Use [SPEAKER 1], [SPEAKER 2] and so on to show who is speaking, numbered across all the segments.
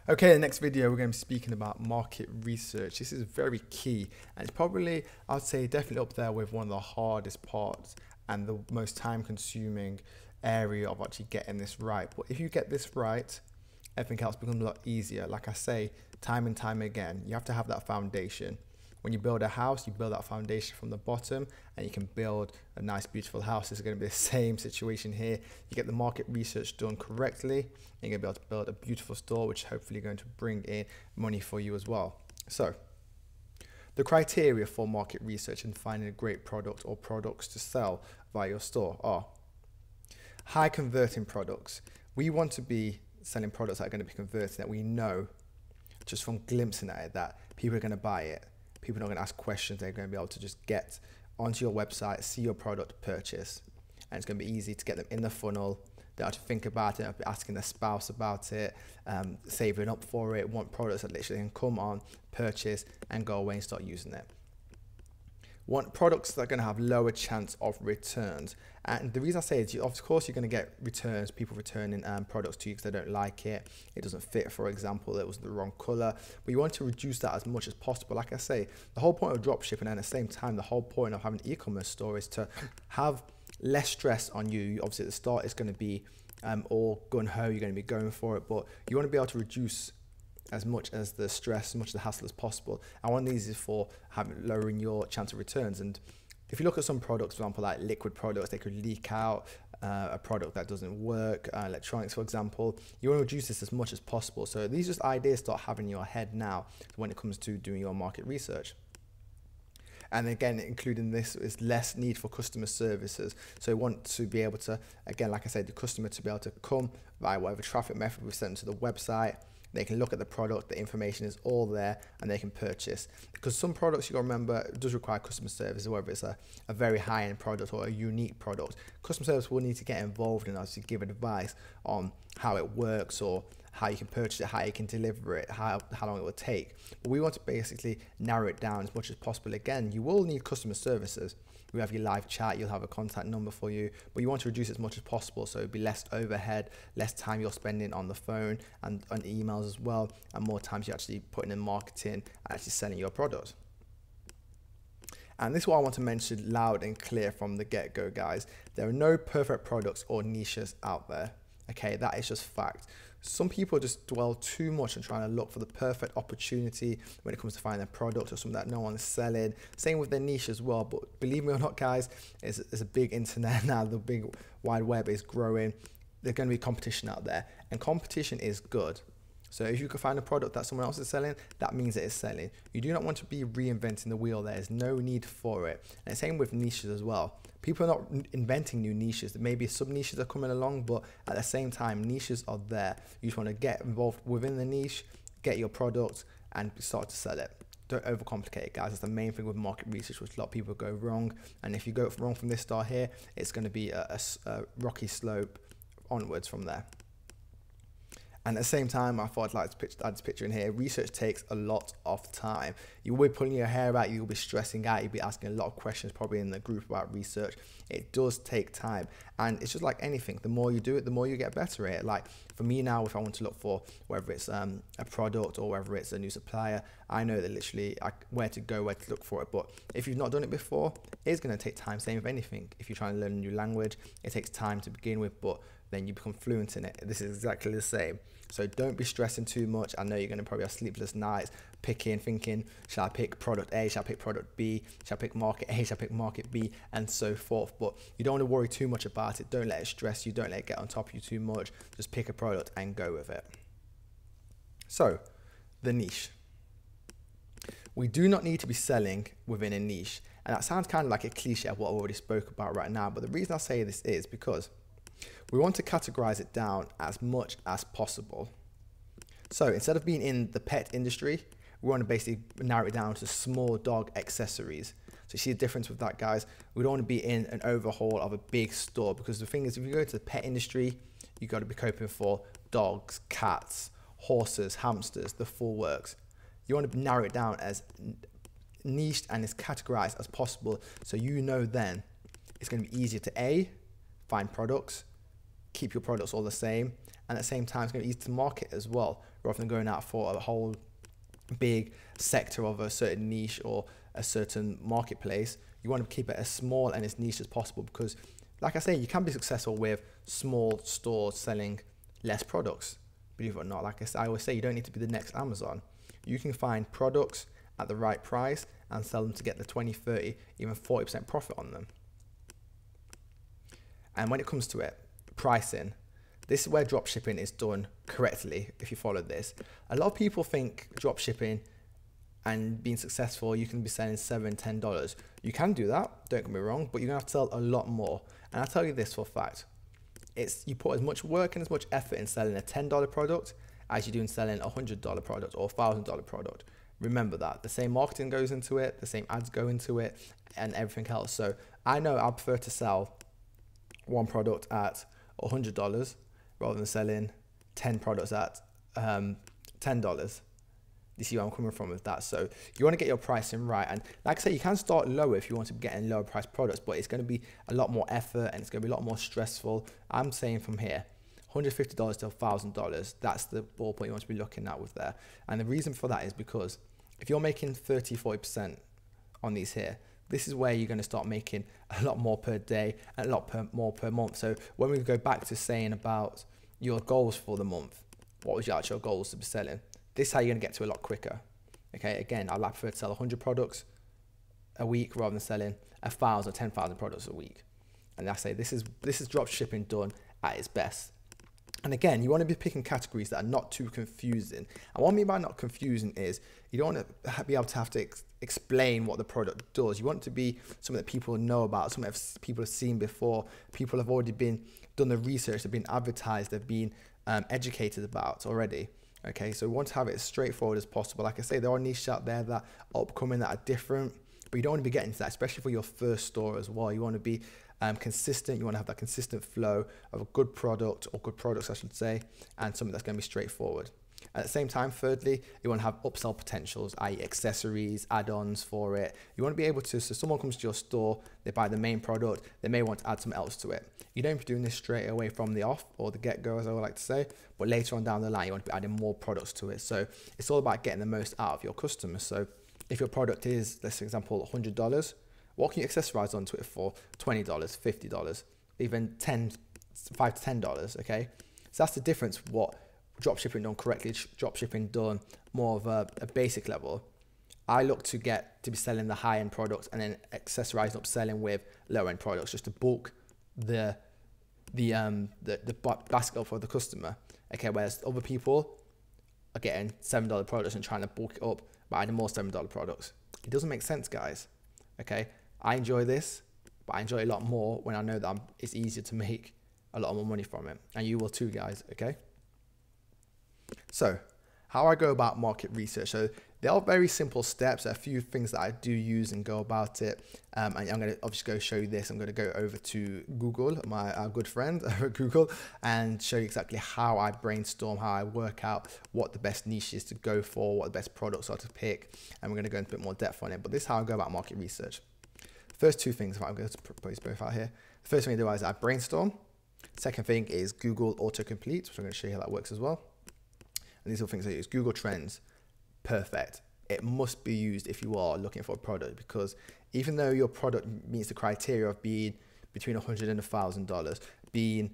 [SPEAKER 1] Okay, the next video we're going to be speaking about market research. This is very key, and it's probably, I'd say, definitely up there with one of the hardest parts and the most time-consuming area of actually getting this right. But if you get this right, everything else becomes a lot easier. Like I say, time and time again, you have to have that foundation. When you build a house, you build that foundation from the bottom and you can build a nice, beautiful house. This is going to be the same situation here. You get the market research done correctly, and you're going to be able to build a beautiful store, which is hopefully going to bring in money for you as well. So the criteria for market research and finding a great product or products to sell via your store are high converting products. We want to be selling products that are going to be converting, that we know just from glimpsing at it that people are going to buy it. People are not going to ask questions. They're going to be able to just get onto your website, see your product, purchase. And it's going to be easy to get them in the funnel. They don't have to think about it, asking their spouse about it, saving up for it, want products that literally can come on, purchase, and go away and start using it. Want products that are going to have lower chance of returns. And the reason I say is, of course, you're going to get returns, people returning products to you because they don't like it. It doesn't fit, for example, it was the wrong color. But you want to reduce that as much as possible. Like I say, the whole point of dropshipping, and at the same time, the whole point of having an e-commerce store is to have less stress on you. Obviously, at the start, it's going to be all gun-ho, you're going to be going for it, but you want to be able to reduce as much as the stress, as much of the hassle as possible. And one of these is for lowering your chance of returns. And if you look at some products, for example, like liquid products, they could leak out, a product that doesn't work, electronics, for example. You want to reduce this as much as possible. So these are just ideas start having in your head now when it comes to doing your market research. And again, including this is less need for customer services. So we want to be able to, again, like I said, the customer to be able to come via whatever traffic method we've sent them to the website. They can look at the product, the information is all there, and they can purchase. Because some products, you got to remember, it does require customer service, whether it's a very high-end product or a unique product. Customer service will need to get involved in us to give advice on how it works or how you can purchase it, how you can deliver it, how long it will take. But we want to basically narrow it down as much as possible. Again, you will need customer services. We have your live chat, you'll have a contact number for you, but you want to reduce it as much as possible, so it'll be less overhead, less time you're spending on the phone and on emails as well, and more times you're actually putting in marketing and actually selling your product. And this is what I want to mention loud and clear from the get-go, guys. There are no perfect products or niches out there. Okay, that is just fact. Some people just dwell too much on trying to look for the perfect opportunity when it comes to finding a product or something that no one's selling. Same with their niche as well. But believe me or not, guys, it's a big internet now. The big wide web is growing. There's going to be competition out there, and competition is good. So if you can find a product that someone else is selling, that means it is selling. You do not want to be reinventing the wheel. There is no need for it. And same with niches as well. People are not inventing new niches. There may be sub-niches that are coming along, but at the same time, niches are there. You just want to get involved within the niche, get your product, and start to sell it. Don't overcomplicate it, guys. That's the main thing with market research, which a lot of people go wrong. And if you go wrong from this start here, it's going to be a rocky slope onwards from there. And at the same time, I thought I'd like to add this picture in here. Research takes a lot of time. You will be pulling your hair out, you'll be stressing out, you'll be asking a lot of questions probably in the group about research. It does take time. And it's just like anything. The more you do it, the more you get better at it. Like for me now, if I want to look for whether it's a product or whether it's a new supplier, I know that literally where to go, where to look for it. But if you've not done it before, it's going to take time. Same with anything. If you're trying to learn a new language, it takes time to begin with, but then you become fluent in it. This is exactly the same. So don't be stressing too much. I know you're going to probably have sleepless nights picking, thinking, shall I pick product A, shall I pick product B, shall I pick market A, shall I pick market B, and so forth. But you don't want to worry too much about it. Don't let it stress you. Don't let it get on top of you too much. Just pick a product and go with it. So the niche. We do not need to be selling within a niche. And that sounds kind of like a cliche of what I already spoke about right now. But the reason I say this is because we want to categorize it down as much as possible. So instead of being in the pet industry, we want to basically narrow it down to small dog accessories. So you see the difference with that, guys? We don't want to be in an overhaul of a big store, because the thing is, if you go to the pet industry, you've got to be coping for dogs, cats, horses, hamsters, the full works. You want to narrow it down as niched and as categorized as possible, so you know then it's going to be easier to A, find products, keep your products all the same, and at the same time it's going to be easy to market as well, rather than going out for a whole big sector of a certain niche or a certain marketplace. You want to keep it as small and as niche as possible, because like I say, you can be successful with small stores selling less products. Believe it or not, like I always say, you don't need to be the next Amazon. You can find products at the right price and sell them to get the 20, 30, even 40% profit on them. And when it comes to it, pricing, this is where dropshipping is done correctly. If you follow this, a lot of people think dropshipping and being successful, you can be selling $7, $10. You can do that, don't get me wrong, but you're gonna have to sell a lot more. And I'll tell you this for a fact, you put as much work and as much effort in selling a $10 product as you do in selling a $100 product or a $1,000 product. Remember that. The same marketing goes into it, the same ads go into it, and everything else. So I know I prefer to sell one product at $100 rather than selling 10 products at $10. You see where I'm coming from with that? So you want to get your pricing right. And like I say, you can start lower if you want to be getting lower price products, but it's going to be a lot more effort and it's going to be a lot more stressful. I'm saying from here, $150 to $1,000, that's the ballpark you want to be looking at with there. And the reason for that is because if you're making 30, 40% on these here, this is where you're going to start making a lot more per day and a lot more per month. So when we go back to saying about your goals for the month, what was your actual goals to be selling? This is how you're going to get to a lot quicker. Okay, again, I'd prefer to sell 100 products a week rather than selling 1,000 or 10,000 products a week. And I say this is drop shipping done at its best. And again, you want to be picking categories that are not too confusing. And what I mean by not confusing is you don't want to be able to have to explain what the product does. You want it to be something that people know about, something that people have seen before. People have already done the research, they've been advertised, they've been educated about already. Okay, so we want to have it as straightforward as possible. Like I say, there are niches out there that are upcoming that are different, but you don't want to be getting to that, especially for your first store as well. You want to be consistent. You want to have that consistent flow of a good product, or good products I should say, and something that's going to be straightforward. At the same time, thirdly, you want to have upsell potentials, i.e. accessories, add-ons for it. You want to be able to, so someone comes to your store, they buy the main product, they may want to add something else to it. You don't be doing this straight away from the off or the get-go, as I would like to say, but later on down the line, you want to be adding more products to it. So it's all about getting the most out of your customers. So if your product is, let's for example, $100, what can you accessorize onto it for? $20, $50, even $5 to $10, okay? So that's the difference what dropshipping done correctly, dropshipping done more of a basic level. I look to get to be selling the high-end products and then accessorizing up selling with low-end products just to bulk the basket up for the customer. Okay, whereas other people are getting $7 products and trying to bulk it up by adding more $7 products. It doesn't make sense, guys. Okay, I enjoy this, but I enjoy it a lot more when I know that it's easier to make a lot more money from it, and you will too, guys. Okay. So how I go about market research. So there are very simple steps. There are a few things that I do use and go about it. And I'm going to obviously go show you this. I'm going to go over to Google, our good friend over at Google, and show you exactly how I brainstorm, how I work out what the best niche is to go for, what the best products are to pick. And we're going to go into a bit more depth on it. But this is how I go about market research. First two things, I'm going to propose both out here. The first thing I do is I brainstorm. Second thing is Google autocomplete, which I'm going to show you how that works as well. And these are things I use. Google Trends, perfect. It must be used if you are looking for a product, because even though your product meets the criteria of being between $100 and $1,000, being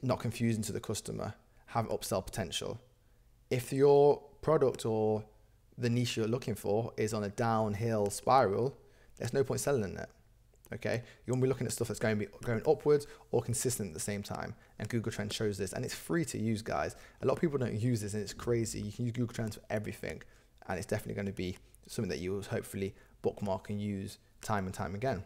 [SPEAKER 1] not confusing to the customer, have upsell potential. If your product or the niche you're looking for is on a downhill spiral, there's no point selling it. Okay, you want to be looking at stuff that's going upwards or consistent at the same time, and Google Trends shows this, and it's free to use, guys. A lot of people don't use this, and it's crazy. You can use Google Trends for everything, and it's definitely going to be something that you will hopefully bookmark and use time and time again.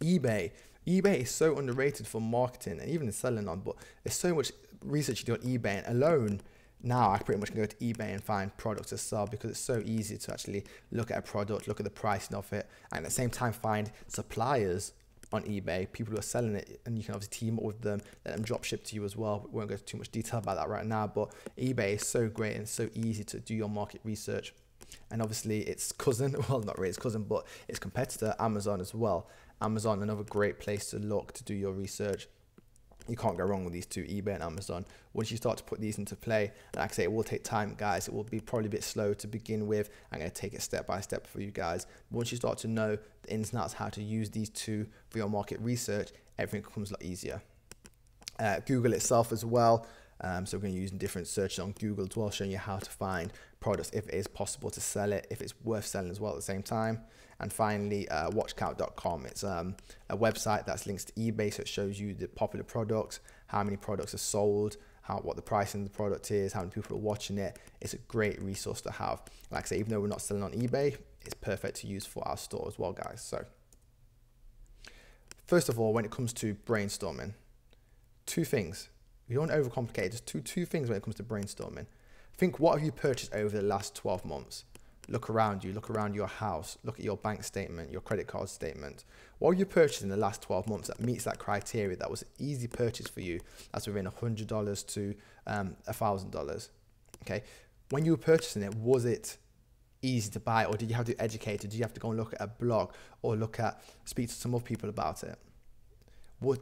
[SPEAKER 1] eBay is so underrated for marketing and even selling on, but there's so much research you do on eBay, and alone now I pretty much can go to eBay and find products to sell, because it's so easy to actually look at a product, look at the pricing of it, and at the same time find suppliers on eBay, people who are selling it, and you can obviously team up with them, let them drop ship to you as well. We won't go into too much detail about that right now, but eBay is so great and so easy to do your market research. And obviously its cousin, well, not really its cousin, but its competitor, Amazon as well. Amazon, another great place to look to do your research. You can't go wrong with these two, eBay and Amazon. Once you start to put these into play, like I say, it will take time, guys. It will be probably a bit slow to begin with. I'm going to take it step by step for you guys. Once you start to know the ins and outs, how to use these two for your market research, everything becomes a lot easier. Google itself as well. So we're going to use different searches on Google as well, showing you how to find products, if it is possible to sell it, if it's worth selling as well at the same time. And finally, watchcount.com. It's a website that's linked to eBay, so it shows you the popular products, how many products are sold, what the pricing of the product is, how many people are watching it. It's a great resource to have. Like I say, even though we're not selling on eBay, it's perfect to use for our store as well, guys. So first of all, when it comes to brainstorming, two things. You don't overcomplicate it. Just two things when it comes to brainstorming. Think, what have you purchased over the last 12 months? Look around you, look around your house, look at your bank statement, your credit card statement. What have you purchased in the last 12 months that meets that criteria, that was an easy purchase for you, that's within $100 to $1,000? Okay. When you were purchasing it, was it easy to buy, or did you have to educate it? Did you have to go and look at a blog or speak to some other people about it?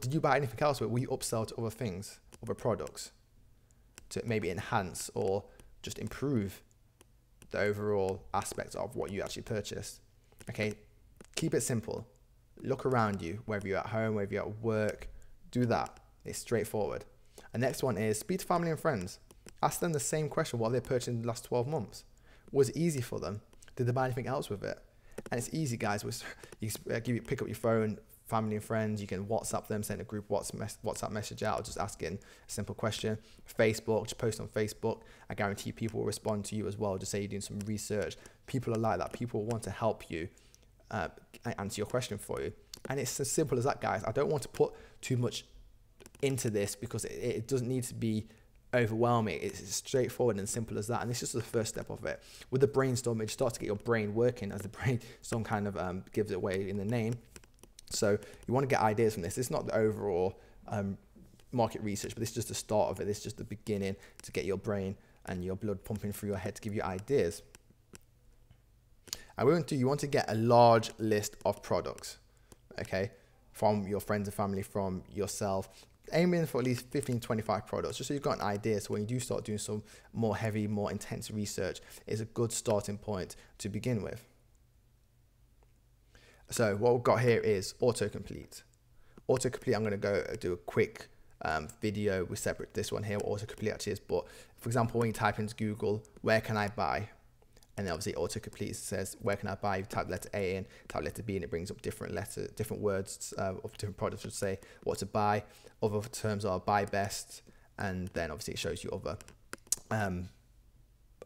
[SPEAKER 1] Did you buy anything else? Were you upsell to other things, other products, to maybe enhance or just improve the overall aspect of what you actually purchased? Okay, keep it simple. Look around you, whether you're at home, whether you're at work, do that. It's straightforward. And next one is speak to family and friends. Ask them the same question, what they purchased in the last 12 months. Was it easy for them? Did they buy anything else with it? And it's easy, guys. You pick up your phone, family and friends, you can WhatsApp them, send a group WhatsApp message out, or just asking a simple question. Facebook, just post on Facebook. I guarantee people will respond to you as well. Just say you're doing some research. People are like that. People want to help you answer your question for you. And it's as simple as that, guys. I don't want to put too much into this because it doesn't need to be overwhelming. It's straightforward and simple as that. And this is the first step of it. With the brainstorm, it starts to get your brain working, as the brainstorm kind of gives it away in the name. So you want to get ideas from this. It's not the overall market research, but this is just the start of it. This is just the beginning to get your brain and your blood pumping through your head to give you ideas. And you want to get a large list of products, okay, from your friends and family, from yourself. Aiming for at least 15, 25 products, just so you've got an idea. So when you do start doing some more heavy, more intense research, it's a good starting point to begin with. So what we've got here is autocomplete. Autocomplete, I'm going to go do a quick video. We separate this one here, what autocomplete actually is. But for example, when you type into Google, where can I buy? And then obviously autocomplete says, where can I buy? You type letter A in, type letter B, and it brings up different words of different products, would say what to buy. Other terms are buy best. And then obviously it shows you other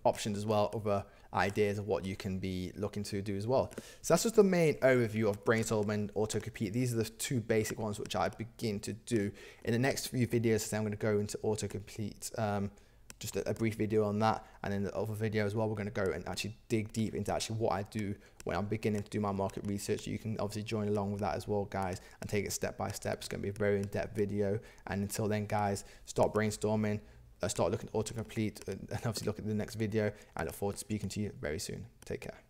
[SPEAKER 1] options as well, other ideas of what you can be looking to do as well. So that's just the main overview of Brainstorm and autocomplete. These are the two basic ones which I begin to do. In the next few videos, I'm going to go into autocomplete, just a brief video on that, and in the other video as well, we're going to go and actually dig deep into actually what I do when I'm beginning to do my market research. You can obviously join along with that as well, guys, and take it step by step. It's going to be a very in-depth video. And until then, guys, start brainstorming, start looking at autocomplete, and obviously look at the next video. I look forward to speaking to you very soon. Take care.